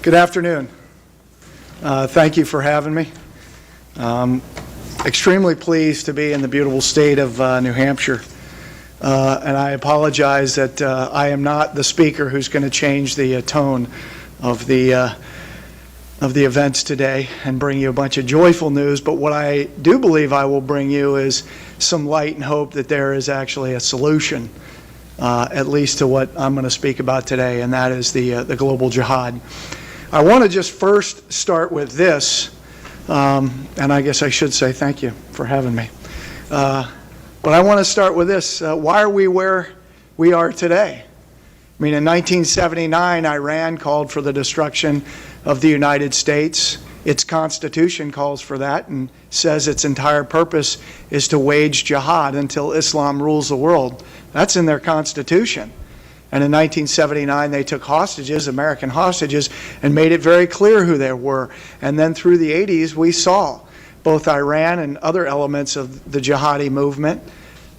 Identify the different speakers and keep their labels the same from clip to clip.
Speaker 1: Good afternoon. Thank you for having me. Extremely pleased to be in the beautiful state of New Hampshire. And I apologize that I am not the speaker who's going to change the tone of the events today and bring you a bunch of joyful news. But what I do believe I will bring you is some light and hope that there is actually a solution, at least to what I'm going to speak about today, and that is the global jihad. I want to just first start with this, and I guess I should say thank you for having me. But I want to start with this. Why are we where we are today? I mean, in 1979, Iran called for the destruction of the United States. Its constitution calls for that and says its entire purpose is to wage jihad until Islam rules the world. That's in their constitution. And in 1979, they took hostages, American hostages, and made it very clear who they were. And then through the 80s, we saw both Iran and other elements of the jihadi movement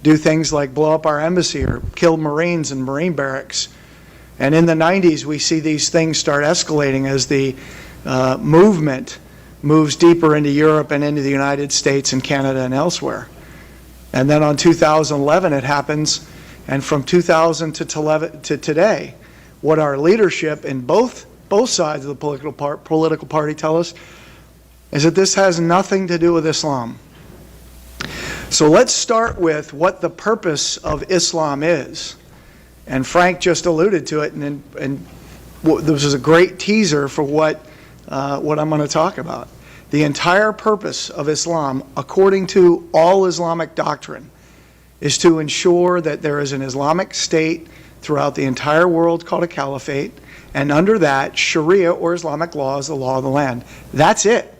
Speaker 1: do things like blow up our embassy or kill Marines in Marine barracks. And in the 90s, we see these things start escalating as the movement moves deeper into Europe and into the United States and Canada and elsewhere. And then on 2011, it happens. And from 2000 to today, what our leadership in both sides of the political party tell us is that this has nothing to do with Islam. So let's start with what the purpose of Islam is. And Frank just alluded to it, and this is a great teaser for what I'm going to talk about. The entire purpose of Islam, according to all Islamic doctrine, is to ensure that there is an Islamic state throughout the entire world called a caliphate, and under that, Sharia or Islamic law is the law of the land. That's it.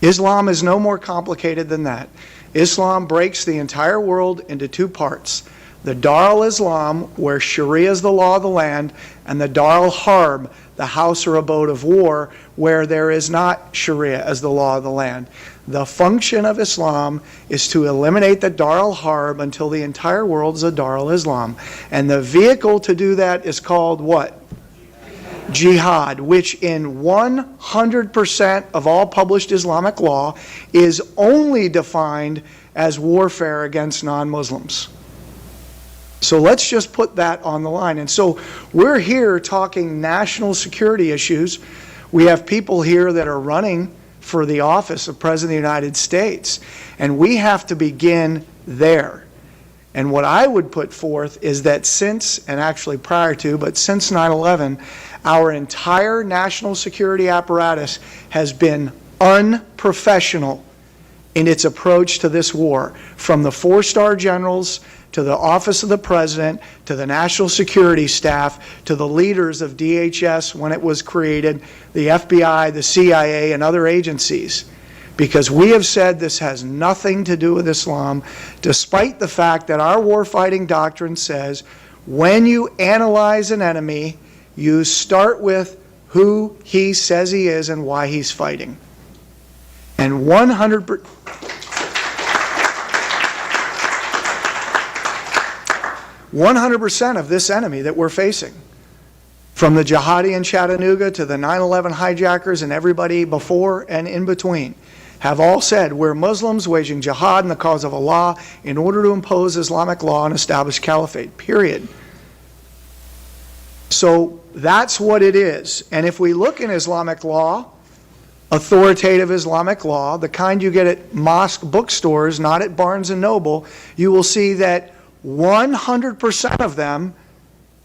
Speaker 1: Islam is no more complicated than that. Islam breaks the entire world into two parts. The Dar al-Islam, where Sharia is the law of the land, and the Dar al-Harb, the house or abode of war, where there is not Sharia as the law of the land. The function of Islam is to eliminate the Dar al-Harb until the entire world is a Dar al-Islam. And the vehicle to do that is called what? Jihad, which in 100% of all published Islamic law is only defined as warfare against non-Muslims. So let's just put that on the line. And so we're here talking national security issues. We have people here that are running for the office of President of the United States. And we have to begin there. And what I would put forth is that since, and actually prior to, but since 9/11, our entire national security apparatus has been unprofessional in its approach to this war, from the four-star generals to the office of the president, to the national security staff, to the leaders of DHS when it was created, the FBI, the CIA, and other agencies. Because we have said this has nothing to do with Islam, despite the fact that our warfighting doctrine says when you analyze an enemy, you start with who he says he is and why he's fighting. And 100% of this enemy that we're facing, from the jihadi in Chattanooga to the 9/11 hijackers and everybody before and in between, have all said we're Muslims waging jihad in the cause of Allah in order to impose Islamic law and establish caliphate, period. So that's what it is. And if we look in Islamic law, authoritative Islamic law, the kind you get at mosque bookstores, not at Barnes and Noble, you will see that 100% of them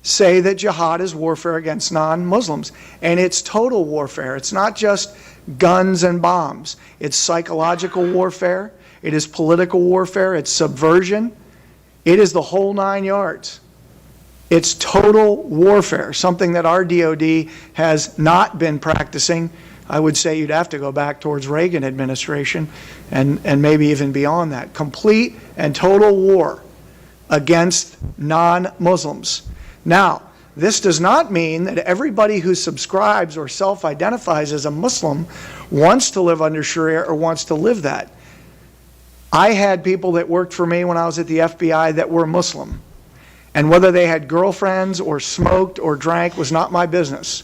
Speaker 1: say that jihad is warfare against non-Muslims. And it's total warfare. It's not just guns and bombs. It's psychological warfare. It is political warfare. It's subversion. It is the whole 9 yards. It's total warfare, something that our DOD has not been practicing. I would say you'd have to go back towards Reagan administration and maybe even beyond that. Complete and total war against non-Muslims. Now, this does not mean that everybody who subscribes or self-identifies as a Muslim wants to live under Sharia or wants to live that. I had people that worked for me when I was at the FBI that were Muslim. And whether they had girlfriends or smoked or drank was not my business.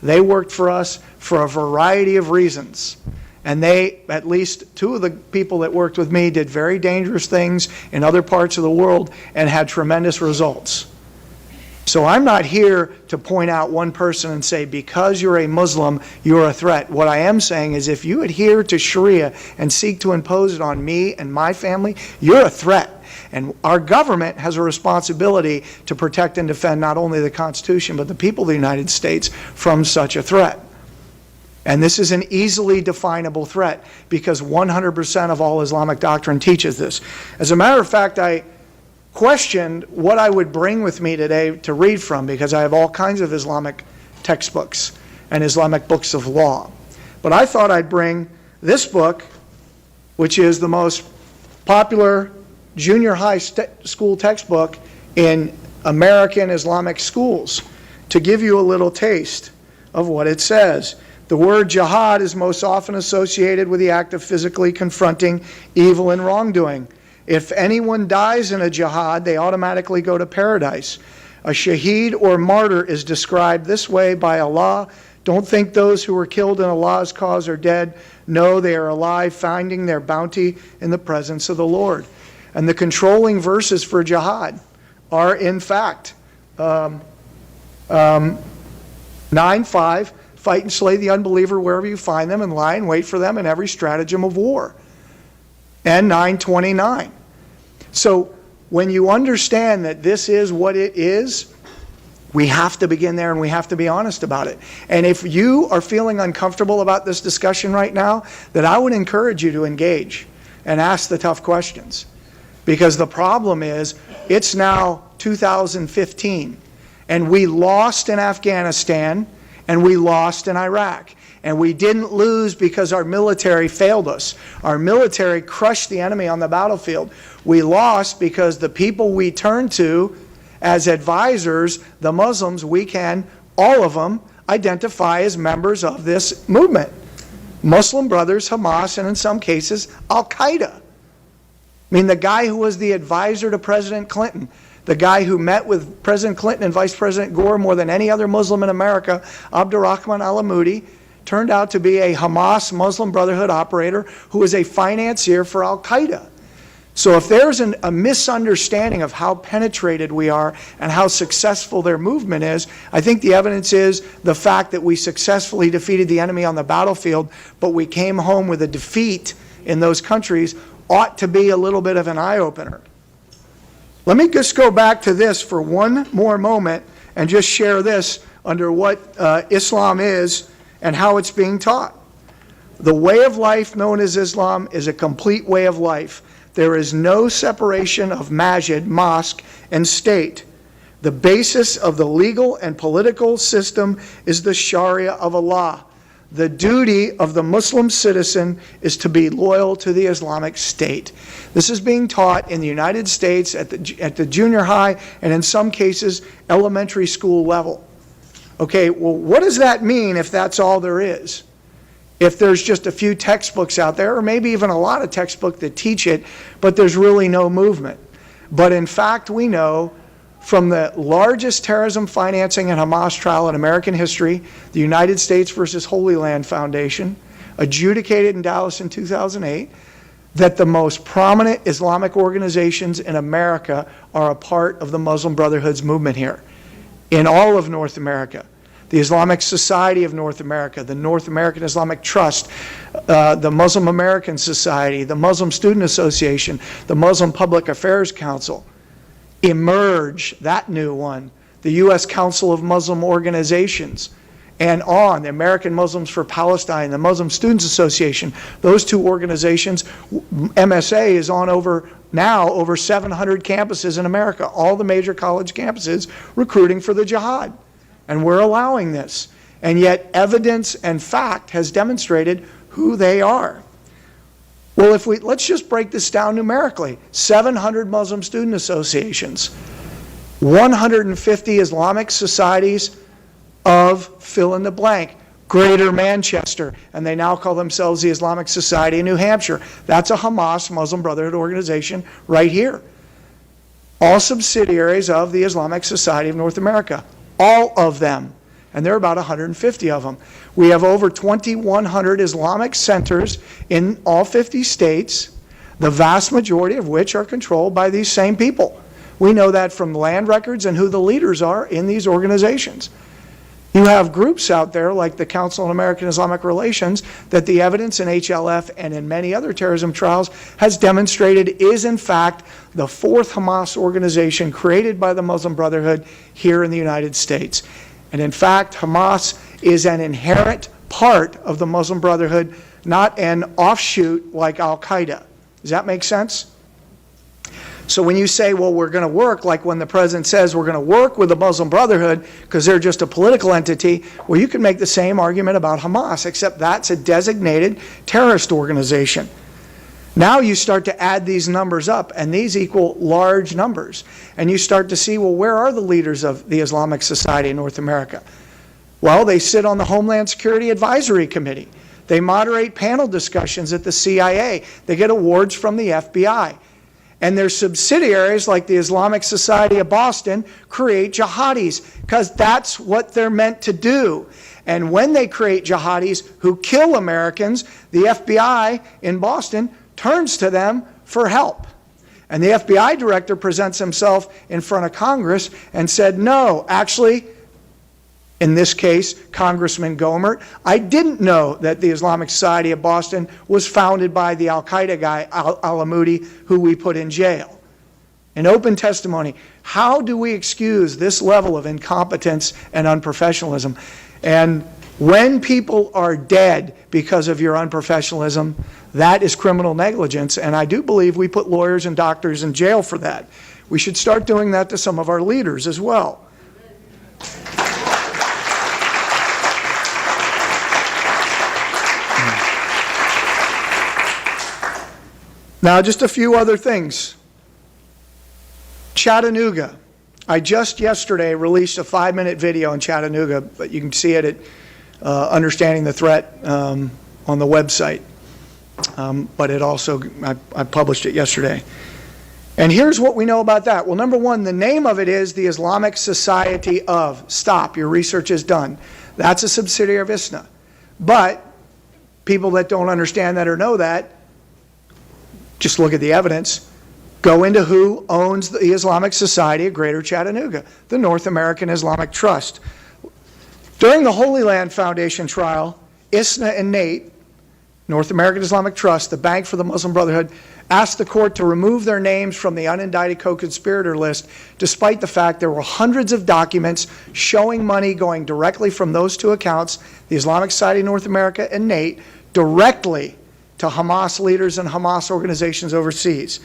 Speaker 1: They worked for us for a variety of reasons. And they, at least two of the people that worked with me, did very dangerous things in other parts of the world and had tremendous results. So I'm not here to point out one person and say, because you're a Muslim, you're a threat. What I am saying is, if you adhere to Sharia and seek to impose it on me and my family, you're a threat. And our government has a responsibility to protect and defend not only the Constitution, but the people of the United States from such a threat. And this is an easily definable threat, because 100% of all Islamic doctrine teaches this. As a matter of fact, I questioned what I would bring with me today to read from, because I have all kinds of Islamic textbooks and Islamic books of law. But I thought I'd bring this book, which is the most popular junior high school textbook in American Islamic schools, to give you a little taste of what it says. The word jihad is most often associated with the act of physically confronting evil and wrongdoing. If anyone dies in a jihad, they automatically go to paradise. A shaheed or martyr is described this way by Allah. Don't think those who were killed in Allah's cause are dead. No, they are alive, finding their bounty in the presence of the Lord. And the controlling verses for jihad are, in fact, 9:5, fight and slay the unbeliever wherever you find them, and lie in wait for them in every stratagem of war. And 9:29. So when you understand that this is what it is, we have to begin there, and we have to be honest about it. And if you are feeling uncomfortable about this discussion right now, then I would encourage you to engage and ask the tough questions. Because the problem is, it's now 2015, and we lost in Afghanistan, and we lost in Iraq. And we didn't lose because our military failed us. Our military crushed the enemy on the battlefield. We lost because the people we turned to as advisors, the Muslims, we can, all of them, identify as members of this movement. Muslim Brothers, Hamas, and in some cases, Al-Qaeda. I mean, the guy who was the advisor to President Clinton, the guy who met with President Clinton and Vice President Gore more than any other Muslim in America, Abdurrahman Alamoudi, turned out to be a Hamas Muslim Brotherhood operator who was a financier for Al-Qaeda. So if there's a misunderstanding of how penetrated we are and how successful their movement is, I think the evidence is the fact that we successfully defeated the enemy on the battlefield, but we came home with a defeat in those countries, ought to be a little bit of an eye-opener. Let me just go back to this for one more moment and just share this under what Islam is and how it's being taught. The way of life known as Islam is a complete way of life. There is no separation of masjid, mosque, and state. The basis of the legal and political system is the Sharia of Allah. The duty of the Muslim citizen is to be loyal to the Islamic State. This is being taught in the United States at the junior high and in some cases elementary school level. Okay, well, what does that mean if that's all there is? If there's just a few textbooks out there, or maybe even a lot of textbooks that teach it, but there's really no movement. But in fact, we know from the largest terrorism financing and Hamas trial in American history, the United States versus Holy Land Foundation, adjudicated in Dallas in 2008, that the most prominent Islamic organizations in America are a part of the Muslim Brotherhood's movement here, in all of North America. The Islamic Society of North America, the North American Islamic Trust, the Muslim American Society, the Muslim Student Association, the Muslim Public Affairs Council, Emerge, that new one, the U.S. Council of Muslim Organizations, and on, the American Muslims for Palestine, the Muslim Students Association. Those two organizations, MSA is on over 700 campuses in America, all the major college campuses recruiting for the jihad. And we're allowing this. And yet evidence and fact has demonstrated who they are. Well, let's just break this down numerically. 700 Muslim student associations, 150 Islamic societies of fill in the blank, Greater Manchester, and they now call themselves the Islamic Society in New Hampshire. That's a Hamas Muslim Brotherhood organization right here. All subsidiaries of the Islamic Society of North America. All of them. and there are about 150 of them. We have over 2,100 Islamic centers in all 50 states, the vast majority of which are controlled by these same people. We know that from land records and who the leaders are in these organizations. You have groups out there like the Council on American Islamic Relations that the evidence in HLF and in many other terrorism trials has demonstrated is in fact the fourth Hamas organization created by the Muslim Brotherhood here in the United States. And in fact, Hamas is an inherent part of the Muslim Brotherhood, not an offshoot like Al-Qaeda. Does that make sense? So when you say, well, we're going to work, like when the president says we're going to work with the Muslim Brotherhood because they're just a political entity, well, you can make the same argument about Hamas, except that's a designated terrorist organization. Now you start to add these numbers up, and these equal large numbers. And you start to see, well, where are the leaders of the Islamic Society in North America? Well, they sit on the Homeland Security Advisory Committee. They moderate panel discussions at the CIA. They get awards from the FBI. And their subsidiaries, like the Islamic Society of Boston, create jihadis, because that's what they're meant to do. And when they create jihadis who kill Americans, the FBI in Boston turns to them for help. And the FBI director presents himself in front of Congress and said, no, actually, in this case, Congressman Gohmert, I didn't know that the Islamic Society of Boston was founded by the Al-Qaeda guy, Alamoudi, who we put in jail. In open testimony, how do we excuse this level of incompetence and unprofessionalism? And when people are dead because of your unprofessionalism, that is criminal negligence, and I do believe we put lawyers and doctors in jail for that. We should start doing that to some of our leaders as well. Now, just a few other things. Chattanooga. I just yesterday released a 5-minute video in Chattanooga, but you can see it at Understanding the Threat on the website. But it also, I published it yesterday. And here's what we know about that. Well, number one, the name of it is the Islamic Society of. Stop, your research is done. That's a subsidiary of ISNA. But people that don't understand that or know that, just look at the evidence. Go into who owns the Islamic Society of Greater Chattanooga, the North American Islamic Trust. During the Holy Land Foundation trial, ISNA and NATE, North American Islamic Trust, the bank for the Muslim Brotherhood, asked the court to remove their names from the unindicted co-conspirator list, despite the fact there were hundreds of documents showing money going directly from those two accounts, the Islamic Society of North America and NATE, directly to Hamas leaders and Hamas organizations overseas.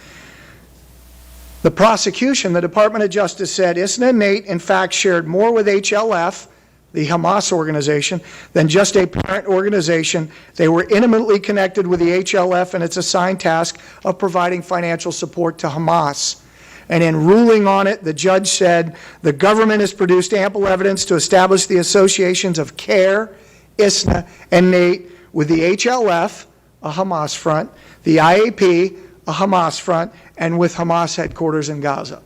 Speaker 1: The prosecution, the Department of Justice, said ISNA and NATE in fact shared more with HLF, the Hamas organization, than just a parent organization. They were intimately connected with the HLF and its assigned task of providing financial support to Hamas. And in ruling on it, the judge said, the government has produced ample evidence to establish the associations of CARE, ISNA, and NATE with the HLF, a Hamas front, the IAP, a Hamas front, and with Hamas headquarters in Gaza.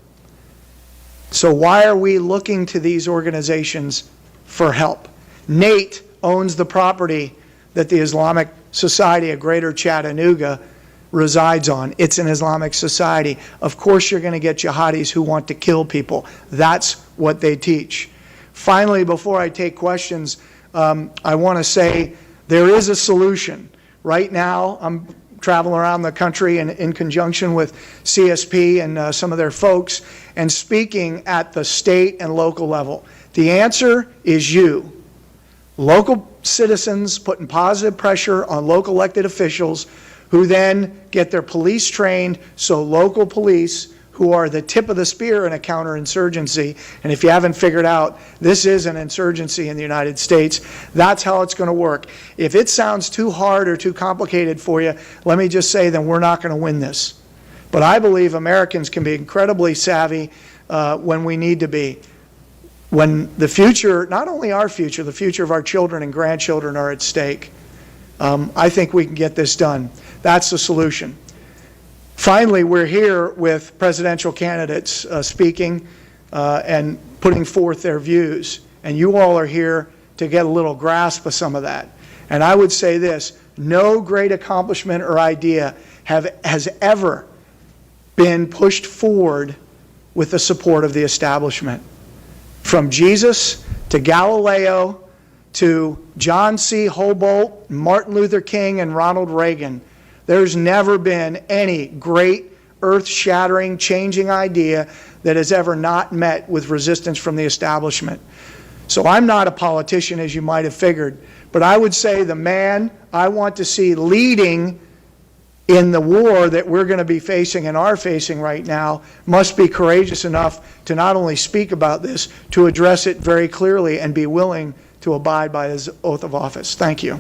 Speaker 1: So why are we looking to these organizations for help? NATE owns the property that the Islamic Society of Greater Chattanooga resides on. It's an Islamic society. Of course you're going to get jihadis who want to kill people. That's what they teach. Finally, before I take questions, I want to say there is a solution. Right now, I'm traveling around the country in conjunction with CSP and some of their folks and speaking at the state and local level. The answer is you. Local citizens putting positive pressure on local elected officials who then get their police trained, so local police who are the tip of the spear in a counterinsurgency, and if you haven't figured out, this is an insurgency in the United States, that's how it's going to work. If it sounds too hard or too complicated for you, let me just say then we're not going to win this. But I believe Americans can be incredibly savvy when we need to be. When the future, not only our future, the future of our children and grandchildren are at stake, I think we can get this done. That's the solution. Finally, we're here with presidential candidates speaking and putting forth their views. and you all are here to get a little grasp of some of that. And I would say this, no great accomplishment or idea has ever been pushed forward with the support of the establishment. From Jesus to Galileo to John C. Humboldt, Martin Luther King, and Ronald Reagan, there's never been any great, earth-shattering, changing idea that has ever not met with resistance from the establishment. So I'm not a politician, as you might have figured, but I would say the man I want to see leading in the war that we're going to be facing and are facing right now must be courageous enough to not only speak about this, to address it very clearly and be willing to abide by his oath of office. Thank you.